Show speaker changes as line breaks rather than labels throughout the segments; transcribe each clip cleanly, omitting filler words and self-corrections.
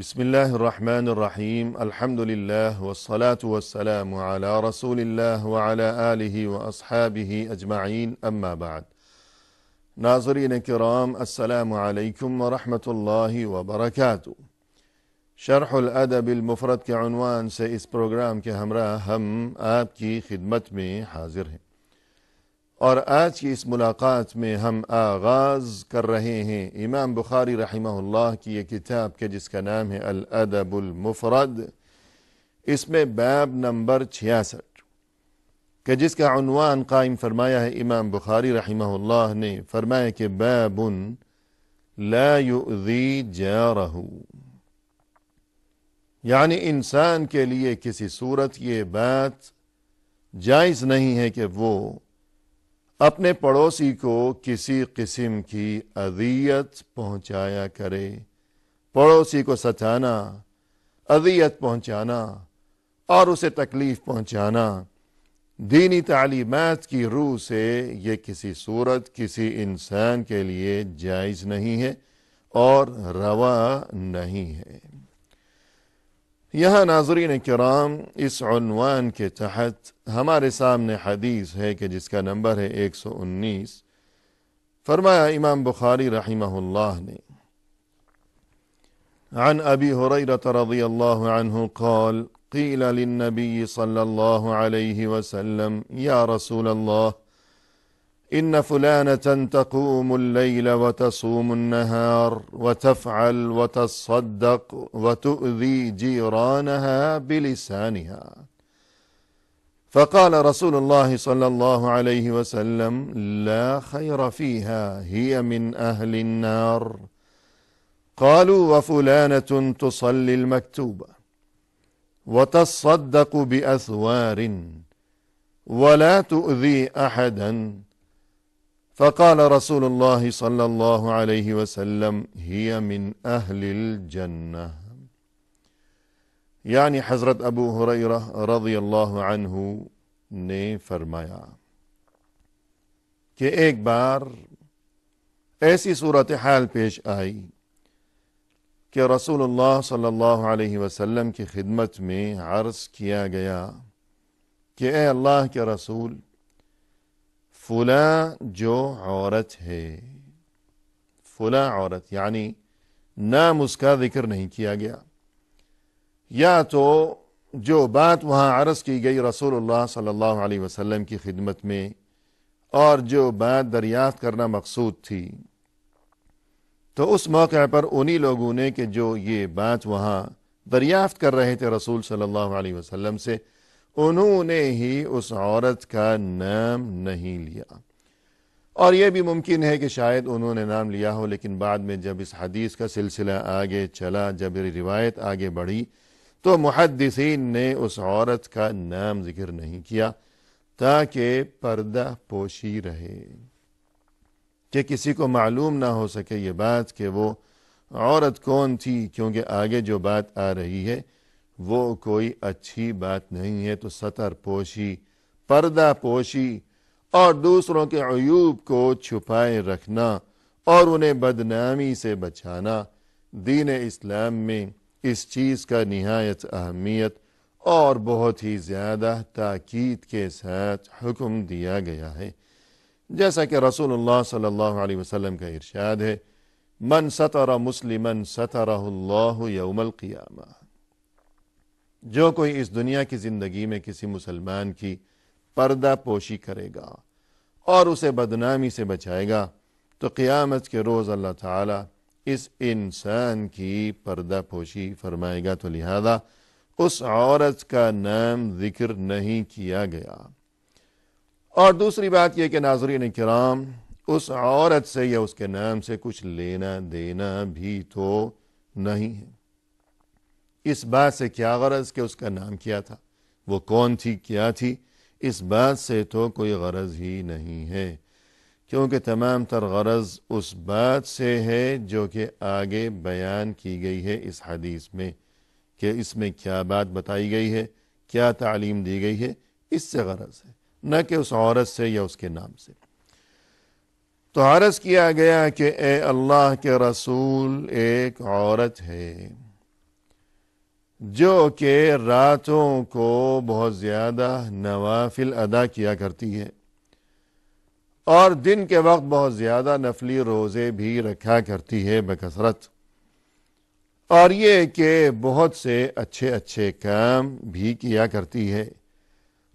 بسم الله الرحمن الرحيم الحمد لله والصلاة والسلام على رسول الله وعلى آله وأصحابه أجمعين أما بعد ناظرین کرام السلام علیکم ورحمۃ اللہ وبرکاتہ۔ شرح الادب المفرد کے عنوان سے اس پروگرام کے ہمراہ ہم آپ کی خدمت میں حاضر ہیں، اور آج کی اس ملاقات میں ہم آغاز کر رہے ہیں امام بخاری رحمہ اللہ کی یہ کتاب کے جس کا نام ہے الادب المفرد۔ اس میں باب نمبر 66 کہ جس کا عنوان قائم فرمایا ہے امام بخاری رحمہ اللہ نے، فرمایا کہ باب لا یؤذی جارہ، یعنی انسان کے لیے کسی صورت یہ بات جائز نہیں ہے کہ وہ اپنے پڑوسی کو کسی قسم کی اذیت پہنچایا کرے۔ پڑوسی کو ستانا، اذیت پہنچانا اور اسے تکلیف پہنچانا دینی تعلیمات کی روح سے یہ کسی صورت کسی انسان کے لیے جائز نہیں ہے اور روا نہیں ہے۔ یہاں ناظرین کرام اس عنوان کے تحت ہمارے سامنے حدیث ہے کہ جس کا نمبر ہے 119۔ فرمایا امام بخاری رحمہ اللہ نے، عن ابی ہریرہ رضی اللہ عنہ قال قیل للنبی صلی اللہ علیہ وسلم یا رسول اللہ إن فلانة تقوم الليل وتصوم النهار وتفعل وتصدق وتؤذي جيرانها بلسانها، فقال رسول الله صلى الله عليه وسلم لا خير فيها هي من أهل النار، قالوا وفلانة تصلي المكتوبة وتصدق بأثوار ولا تؤذي أحدا، فقال رسول الله صلى الله عليه وسلم هي من أهل الجنة۔ یعنی حضرت ابو ہریرہ رضی اللہ عنہ نے فرمایا کہ ایک بار ایسی صورتحال پیش آئی کہ رسول اللہ صلی اللہ علیہ وسلم کی خدمت میں عرض کیا گیا کہ اے اللہ کے رسول، فلاں جو عورت ہے، فلاں عورت یعنی نام اس کا ذکر نہیں کیا گیا، یا تو جو بات وہاں عرض کی گئی رسول اللہ صلی اللہ علیہ وسلم کی خدمت میں اور جو بات دریافت کرنا مقصود تھی، تو اس موقع پر انہی لوگوں نے کہ جو یہ بات وہاں دریافت کر رہے تھے رسول صلی اللہ علیہ وسلم سے، انہوں نے ہی اس عورت کا نام نہیں لیا۔ اور یہ بھی ممکن ہے کہ شاید انہوں نے نام لیا ہو، لیکن بعد میں جب اس حدیث کا سلسلہ آگے چلا، جب روایت آگے بڑھی، تو محدثین نے اس عورت کا نام ذکر نہیں کیا تاکہ پردہ پوشی رہے، کہ کسی کو معلوم نہ ہو سکے یہ بات کہ وہ عورت کون تھی، کیونکہ آگے جو بات آ رہی ہے وہ کوئی اچھی بات نہیں ہے۔ تو ستر پوشی، پردہ پوشی اور دوسروں کے عیوب کو چھپائے رکھنا اور انہیں بدنامی سے بچانا، دین اسلام میں اس چیز کا نہایت اہمیت اور بہت ہی زیادہ تاکید کے ساتھ حکم دیا گیا ہے، جیسا کہ رسول اللہ صلی اللہ علیہ وسلم کا ارشاد ہے، من ستر مسلما سترہ اللہ یوم القیامہ، جو کوئی اس دنیا کی زندگی میں کسی مسلمان کی پردہ پوشی کرے گا اور اسے بدنامی سے بچائے گا، تو قیامت کے روز اللہ تعالی اس انسان کی پردہ پوشی فرمائے گا۔ تو لہذا اس عورت کا نام ذکر نہیں کیا گیا۔ اور دوسری بات یہ کہ ناظرین کرام، اس عورت سے یا اس کے نام سے کچھ لینا دینا بھی تو نہیں ہے۔ اس بات سے کیا غرض کہ اس کا نام کیا تھا، وہ کون تھی، کیا تھی، اس بات سے تو کوئی غرض ہی نہیں ہے، کیونکہ تمام تر غرض اس بات سے ہے جو کہ آگے بیان کی گئی ہے اس حدیث میں، کہ اس میں کیا بات بتائی گئی ہے، کیا تعلیم دی گئی ہے، اس سے غرض ہے، نہ کہ اس عورت سے یا اس کے نام سے۔ تو عرض کیا گیا کہ اے اللہ کے رسول، ایک عورت ہے جو کہ راتوں کو بہت زیادہ نوافل ادا کیا کرتی ہے اور دن کے وقت بہت زیادہ نفلی روزے بھی رکھا کرتی ہے بکثرت، اور یہ کہ بہت سے اچھے اچھے کام بھی کیا کرتی ہے،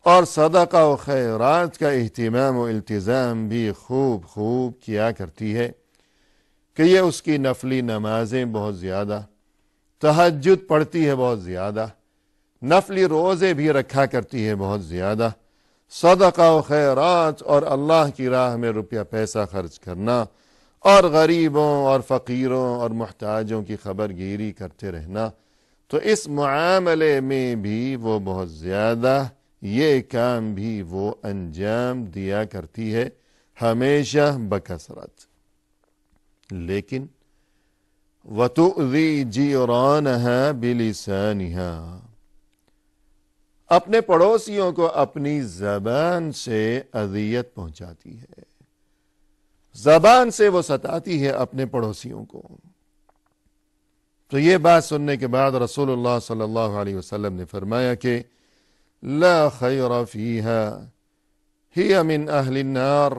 اور صدقہ و خیرات کا اہتمام و التزام بھی خوب کیا کرتی ہے کہ یہ اس کی نفلی نمازیں بہت زیادہ، تہجد پڑھتی ہے بہت زیادہ، نفلی روزے بھی رکھا کرتی ہے بہت زیادہ، صدقہ و خیرات اور اللہ کی راہ میں روپیہ پیسہ خرچ کرنا اور غریبوں اور فقیروں اور محتاجوں کی خبر گیری کرتے رہنا، تو اس معاملے میں بھی وہ بہت زیادہ یہ کام بھی وہ انجام دیا کرتی ہے ہمیشہ بکثرت۔ لیکن وَتُؤْذِي جِيرَانَهَا بِلِسَانِهَا، اپنے پڑوسیوں کو اپنی زبان سے اذیت پہنچاتی ہے، زبان سے وہ ستاتی ہے اپنے پڑوسیوں کو۔ تو یہ بات سننے کے بعد رسول اللہ صلی اللہ علیہ وسلم نے فرمایا کہ لا خیر فیہا ہی من اہل النار،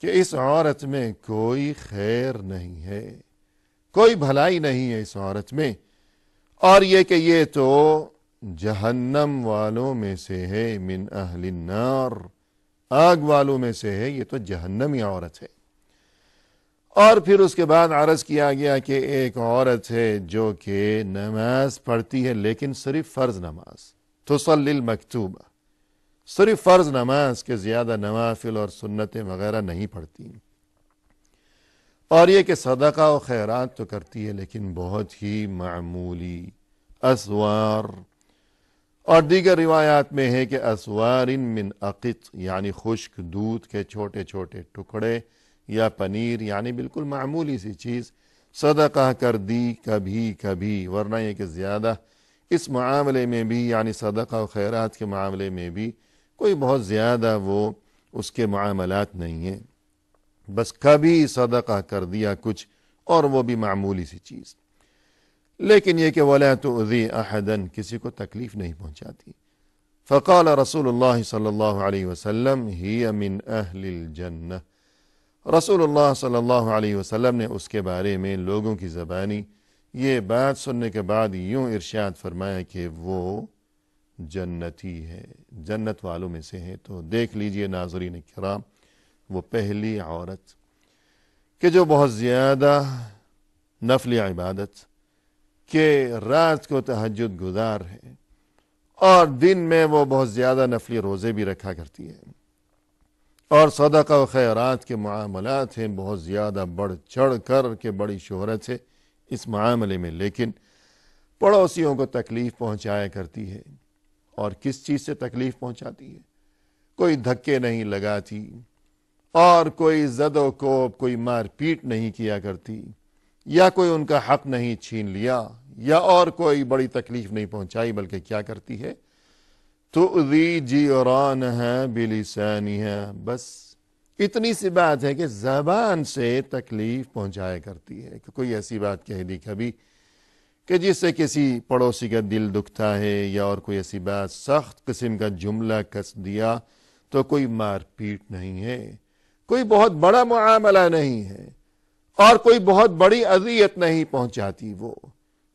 کہ اس عورت میں کوئی خیر نہیں ہے، کوئی بھلائی نہیں ہے اس عورت میں، اور یہ کہ یہ تو جہنم والوں میں سے ہے، من اہل النار، آگ والوں میں سے ہے، یہ تو جہنمی عورت ہے۔ اور پھر اس کے بعد عرض کیا گیا کہ ایک عورت ہے جو کہ نماز پڑھتی ہے لیکن صرف فرض نماز، تصلی المکتوبہ، صرف فرض نماز کے زیادہ نوافل اور سنتیں وغیرہ نہیں پڑھتی، اور یہ کہ صدقہ و خیرات تو کرتی ہے لیکن بہت ہی معمولی، اسوار، اور دیگر روایات میں ہے کہ اسوار من عقط، یعنی خشک دودھ کے چھوٹے چھوٹے ٹکڑے، یا پنیر، یعنی بالکل معمولی سی چیز صدقہ کر دی کبھی کبھی، ورنہ یہ کہ زیادہ اس معاملے میں بھی، یعنی صدقہ و خیرات کے معاملے میں بھی کوئی بہت زیادہ وہ اس کے معاملات نہیں ہیں، بس کبھی صدقہ کر دیا کچھ، اور وہ بھی معمولی سی چیز۔ لیکن یہ کہ وَلَا تُؤْذِي أَحَدًا، کسی کو تکلیف نہیں پہنچاتی۔ فقال رسول اللہ صلی اللہ علیہ وسلم ہی من اہل الجنہ، رسول اللہ صلی اللہ علیہ وسلم نے اس کے بارے میں لوگوں کی زبانی یہ بات سننے کے بعد یوں ارشاد فرمایا کہ وہ جنتی ہے، جنت والوں میں سے ہے۔ تو دیکھ لیجئے ناظرین کرام، وہ پہلی عورت کہ جو بہت زیادہ نفلی عبادت کہ رات کو تہجد گزار ہے، اور دن میں وہ بہت زیادہ نفلی روزے بھی رکھا کرتی ہے، اور صدقہ و خیرات کے معاملات ہیں بہت زیادہ بڑھ چڑھ کر کے، بڑی شہرت ہے اس معاملے میں، لیکن پڑوسیوں کو تکلیف پہنچایا کرتی ہے۔ اور کس چیز سے تکلیف پہنچاتی ہے؟ کوئی دھکے نہیں لگاتی، اور کوئی زد و کوب، کوئی مار پیٹ نہیں کیا کرتی، یا کوئی ان کا حق نہیں چھین لیا، یا اور کوئی بڑی تکلیف نہیں پہنچائی، بلکہ کیا کرتی ہے؟ تُؤْذِي جِيرَانَهَا بِلِسَانِهَا، بس اتنی سی بات ہے کہ زبان سے تکلیف پہنچایا کرتی ہے، کہ کوئی ایسی بات کہہ دی کبھی کہ جس سے کسی پڑوسی کا دل دکھتا ہے، یا اور کوئی ایسی بات سخت قسم کا جملہ کس دیا، تو کوئی مار پیٹ نہیں ہے، کوئی بہت بڑا معاملہ نہیں ہے، اور کوئی بہت بڑی اذیت نہیں پہنچاتی، وہ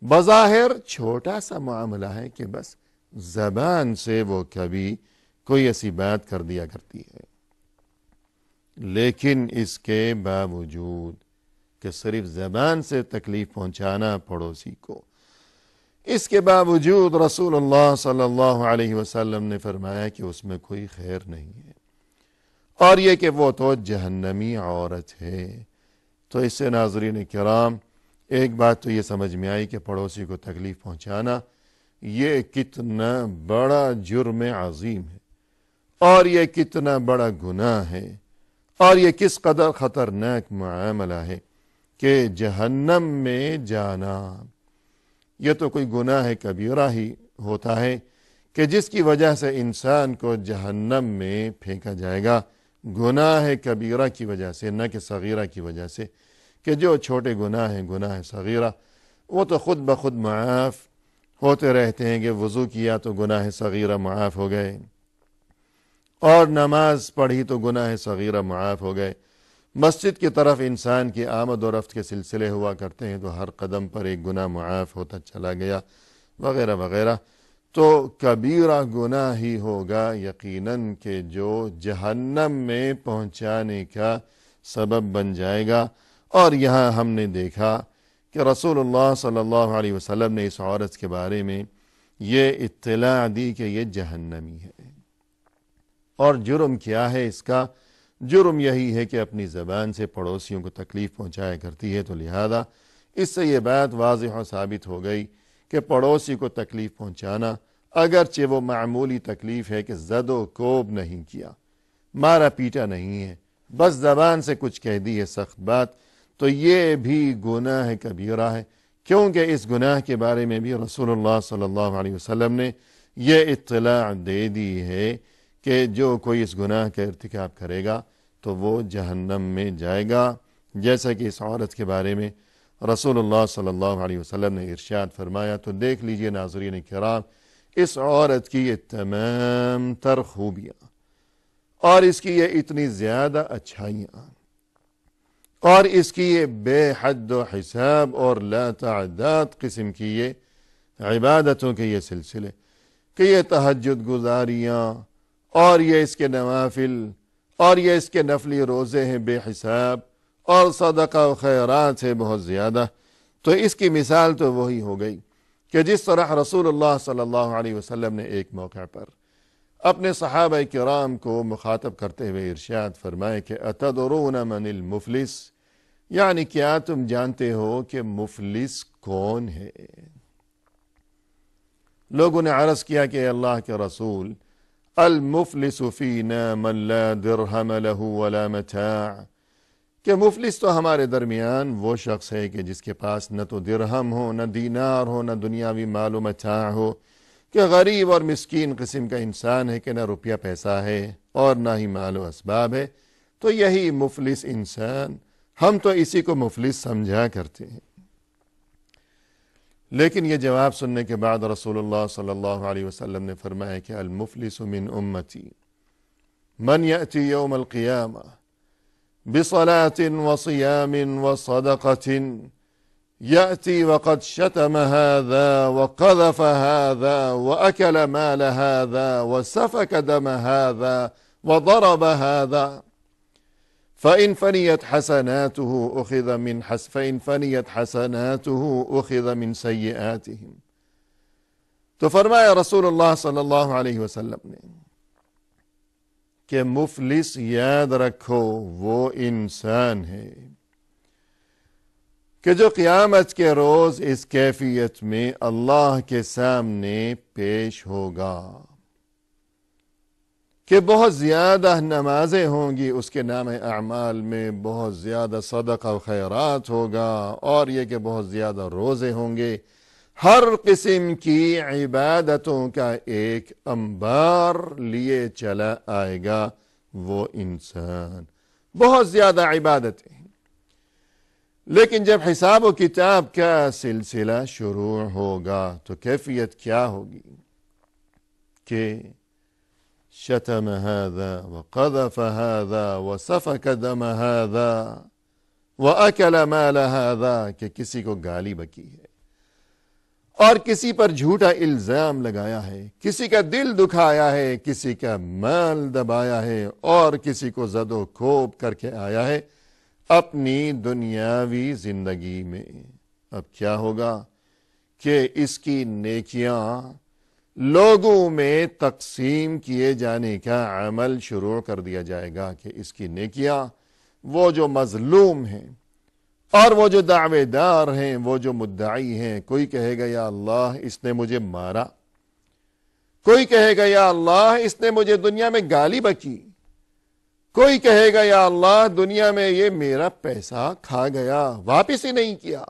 بظاہر چھوٹا سا معاملہ ہے کہ بس زبان سے وہ کبھی کوئی ایسی بات کر دیا کرتی ہے۔ لیکن اس کے باوجود کہ صرف زبان سے تکلیف پہنچانا پڑوسی کو، اس کے باوجود رسول اللہ صلی اللہ علیہ وسلم نے فرمایا کہ اس میں کوئی خیر نہیں ہے، اور یہ کہ وہ تو جہنمی عورت ہے۔ تو اس سے ناظرین کرام ایک بات تو یہ سمجھ میں آئی کہ پڑوسی کو تکلیف پہنچانا یہ کتنا بڑا جرم عظیم ہے، اور یہ کتنا بڑا گناہ ہے، اور یہ کس قدر خطرناک معاملہ ہے کہ جہنم میں جانا۔ یہ تو کوئی گناہ کبیرہ ہی ہوتا ہے کہ جس کی وجہ سے انسان کو جہنم میں پھینکا جائے گا، گناہ کبیرہ کی وجہ سے، نہ کہ صغیرہ کی وجہ سے، کہ جو چھوٹے گناہ ہیں، گناہ صغیرہ، وہ تو خود بخود معاف ہوتے رہتے ہیں کہ وضو کیا تو گناہ صغیرہ معاف ہو گئے، اور نماز پڑھی تو گناہ صغیرہ معاف ہو گئے، مسجد کی طرف انسان کی آمد و رفت کے سلسلے ہوا کرتے ہیں تو ہر قدم پر ایک گناہ معاف ہوتا چلا گیا، وغیرہ وغیرہ. تو کبیرہ گناہ ہی ہوگا یقیناً کہ جو جہنم میں پہنچانے کا سبب بن جائے گا. اور یہاں ہم نے دیکھا کہ رسول اللہ صلی اللہ علیہ وسلم نے اس عورت کے بارے میں یہ اطلاع دی کہ یہ جہنمی ہے. اور جرم کیا ہے اس کا؟ جرم یہی ہے کہ اپنی زبان سے پڑوسیوں کو تکلیف پہنچایا کرتی ہے. تو لہذا اس سے یہ بات واضح و ثابت ہو گئی کہ پڑوسی کو تکلیف پہنچانا، اگرچہ وہ معمولی تکلیف ہے کہ زد و کوب نہیں کیا، مارا پیٹا نہیں ہے، بس زبان سے کچھ کہہ دی ہے سخت بات، تو یہ بھی گناہ کبیرہ ہے. کیونکہ اس گناہ کے بارے میں بھی رسول اللہ صلی اللہ علیہ وسلم نے یہ اطلاع دے دی ہے کہ جو کوئی اس گناہ کا ارتکاب کرے گا تو وہ جہنم میں جائے گا. جیسا کہ اس عورت کے بارے میں رسول اللہ صلی اللہ علیہ وسلم نے ارشاد فرمایا. تو دیکھ لیجئے ناظرین کرام، اس عورت کی یہ تمام تر خوبیاں اور اس کی یہ اتنی زیادہ اچھائیاں اور اس کی یہ بے حد و حساب اور لا تعداد قسم کی یہ عبادتوں کے یہ سلسلے، کہ یہ تہجد گزاریاں اور یہ اس کے نوافل اور یہ اس کے نفلی روزے ہیں بے حساب، اور صدقہ و خیرات ہے بہت زیادہ. تو اس کی مثال تو وہی ہو گئی کہ جس طرح رسول اللہ صلی اللہ علیہ وسلم نے ایک موقع پر اپنے صحابہ کرام کو مخاطب کرتے ہوئے ارشاد فرمائے کہ اتدرون من المفلس، یعنی کیا تم جانتے ہو کہ مفلس کون ہے؟ لوگوں نے عرض کیا کہ اللہ کے رسول، المفلس فینا من لا درہم له ولا متاع، کہ مفلس تو ہمارے درمیان وہ شخص ہے کہ جس کے پاس نہ تو درہم ہو، نہ دینار ہو، نہ دنیاوی مال و متاع ہو، کہ غریب اور مسکین قسم کا انسان ہے کہ نہ روپیہ پیسہ ہے اور نہ ہی مال و اسباب ہے. تو یہی مفلس انسان، ہم تو اسی کو مفلس سمجھا کرتے ہیں. لیکن یہ جواب سننے کے بعد رسول اللہ صلی اللہ علیہ وسلم نے فرمایا کہ المفلس من امتی من یأتی یوم القیامہ بصلاة وصیام وصدقة يأتي وقد شتم هذا وقذف هذا وأكل مال هذا وسفك دم هذا وضرب هذا فإن فنيت حسناته أخذ من سيئاتهم. تو فرمایا رسول اللہ صلی اللہ علیہ وسلم نے کہ مفلس یاد رکھو وہ انسان ہے کہ جو قیامت کے روز اس کیفیت میں اللہ کے سامنے پیش ہوگا کہ بہت زیادہ نمازیں ہوں گی اس کے نام اعمال میں، بہت زیادہ صدقہ و خیرات ہوگا، اور یہ کہ بہت زیادہ روزے ہوں گے، ہر قسم کی عبادتوں کا ایک انبار لیے چلا آئے گا وہ انسان، بہت زیادہ عبادتیں. لیکن جب حساب و کتاب کا سلسلہ شروع ہوگا تو کیفیت کیا ہوگی کہ شتم هذا وقذف هذا وسفك دم هذا وأكل مال هذا، کہ کسی کو گالی بکی ہے اور کسی پر جھوٹا الزام لگایا ہے، کسی کا دل دکھایا ہے، کسی کا مال دبایا ہے، اور کسی کو زد و کوب کر کے آیا ہے اپنی دنیاوی زندگی میں. اب کیا ہوگا کہ اس کی نیکیاں لوگوں میں تقسیم کیے جانے کا عمل شروع کر دیا جائے گا کہ اس کی نیکیاں وہ جو مظلوم ہیں اور وہ جو دعوے دار ہیں، وہ جو مدعی ہیں، کوئی کہے گا یا اللہ اس نے مجھے مارا، کوئی کہے گا یا اللہ اس نے مجھے دنیا میں گالی بکی، کوئی کہے گا یا اللہ دنیا میں یہ میرا پیسہ کھا گیا، واپس ہی نہیں کیا.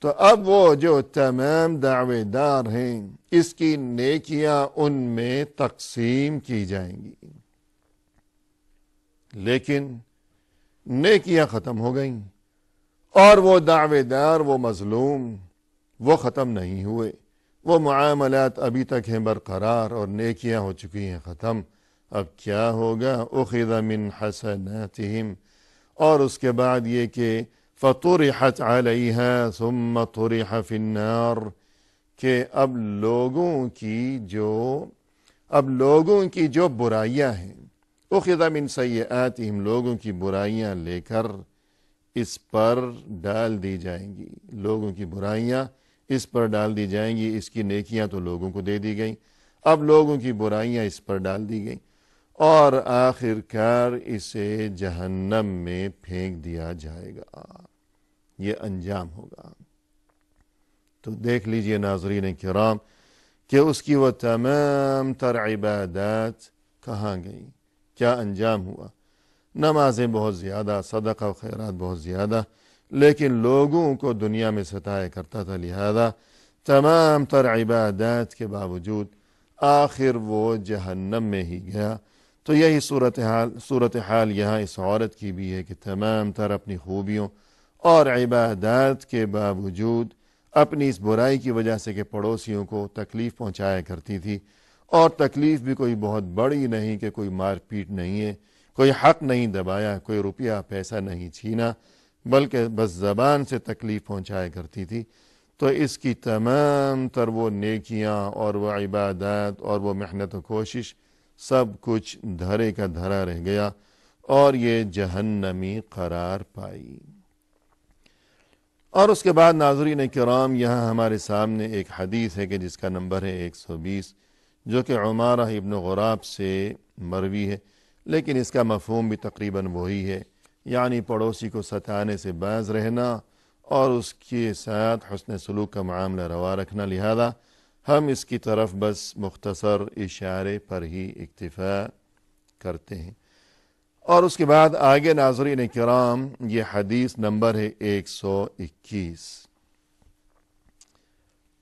تو اب وہ جو تمام دعوے دار ہیں اس کی نیکیاں ان میں تقسیم کی جائیں گی. لیکن نیکیاں ختم ہو گئیں اور وہ دعوے دار، وہ مظلوم، وہ ختم نہیں ہوئے، وہ معاملات ابھی تک ہیں برقرار اور نیکیاں ہو چکی ہیں ختم. اب کیا ہوگا؟ اخذ من حسناتہم، اور اس کے بعد یہ کہ فطرحت علیہا ثم طرح فی النار، کہ اب لوگوں کی جو برائیاں ہیں، اخذ من سیئاتہم، لوگوں کی برائیاں لے کر اس پر ڈال دی جائیں گی. لوگوں کی برائیاں اس پر ڈال دی جائیں گی. اس کی نیکیاں تو لوگوں کو دے دی گئیں، اب لوگوں کی برائیاں اس پر ڈال دی گئیں، اور آخر کار اسے جہنم میں پھینک دیا جائے گا. یہ انجام ہوگا. تو دیکھ لیجئے ناظرین کرام کہ اس کی وہ تمام تر عبادات کہاں گئیں، کیا انجام ہوا. نمازیں بہت زیادہ، صدقہ و خیرات بہت زیادہ، لیکن لوگوں کو دنیا میں ستایا کرتا تھا، لہذا تمام تر عبادات کے باوجود آخر وہ جہنم میں ہی گیا. تو یہی صورتحال یہاں اس عورت کی بھی ہے کہ تمام تر اپنی خوبیوں اور عبادات کے باوجود اپنی اس برائی کی وجہ سے کہ پڑوسیوں کو تکلیف پہنچایا کرتی تھی، اور تکلیف بھی کوئی بہت بڑی نہیں کہ کوئی مار پیٹ نہیں ہے، کوئی حق نہیں دبایا، کوئی روپیہ پیسہ نہیں چھینا، بلکہ بس زبان سے تکلیف پہنچایا کرتی تھی. تو اس کی تمام تر وہ نیکیاں اور وہ عبادات اور وہ محنت و کوشش سب کچھ دھرے کا دھرا رہ گیا، اور یہ جہنمی قرار پائی. اور اس کے بعد ناظرین کرام یہاں ہمارے سامنے ایک حدیث ہے کہ جس کا نمبر ہے 120، جو کہ عمارہ ابن غراب سے مروی ہے، لیکن اس کا مفہوم بھی تقریباً وہی ہے، یعنی پڑوسی کو ستانے سے باز رہنا اور اس کے ساتھ حسن سلوک کا معاملہ روا رکھنا. لہذا ہم اس کی طرف بس مختصر اشارے پر ہی اکتفا کرتے ہیں. اور اس کے بعد آگے ناظرین کرام یہ حدیث نمبر ہے 121.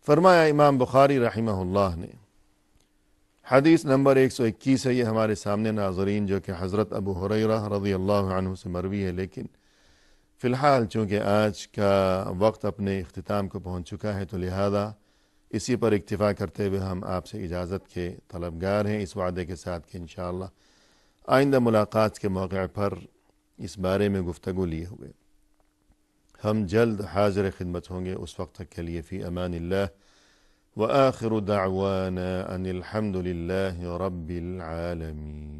فرمایا امام بخاری رحمہ اللہ نے، حدیث نمبر 121 ہے یہ ہمارے سامنے ناظرین، جو کہ حضرت ابو ہریرہ رضی اللہ عنہ سے مروی ہے. لیکن فی الحال چونکہ آج کا وقت اپنے اختتام کو پہنچ چکا ہے، تو لہذا اسی پر اکتفا کرتے ہوئے ہم آپ سے اجازت کے طلبگار ہیں، اس وعدے کے ساتھ کہ انشاءاللہ آئندہ ملاقات کے موقع پر اس بارے میں گفتگو لیے ہوئے ہم جلد حاضر خدمت ہوں گے. اس وقت تک کے لیے فی امان اللہ، وآخر دعوانا ان الحمد للہ رب العالمین.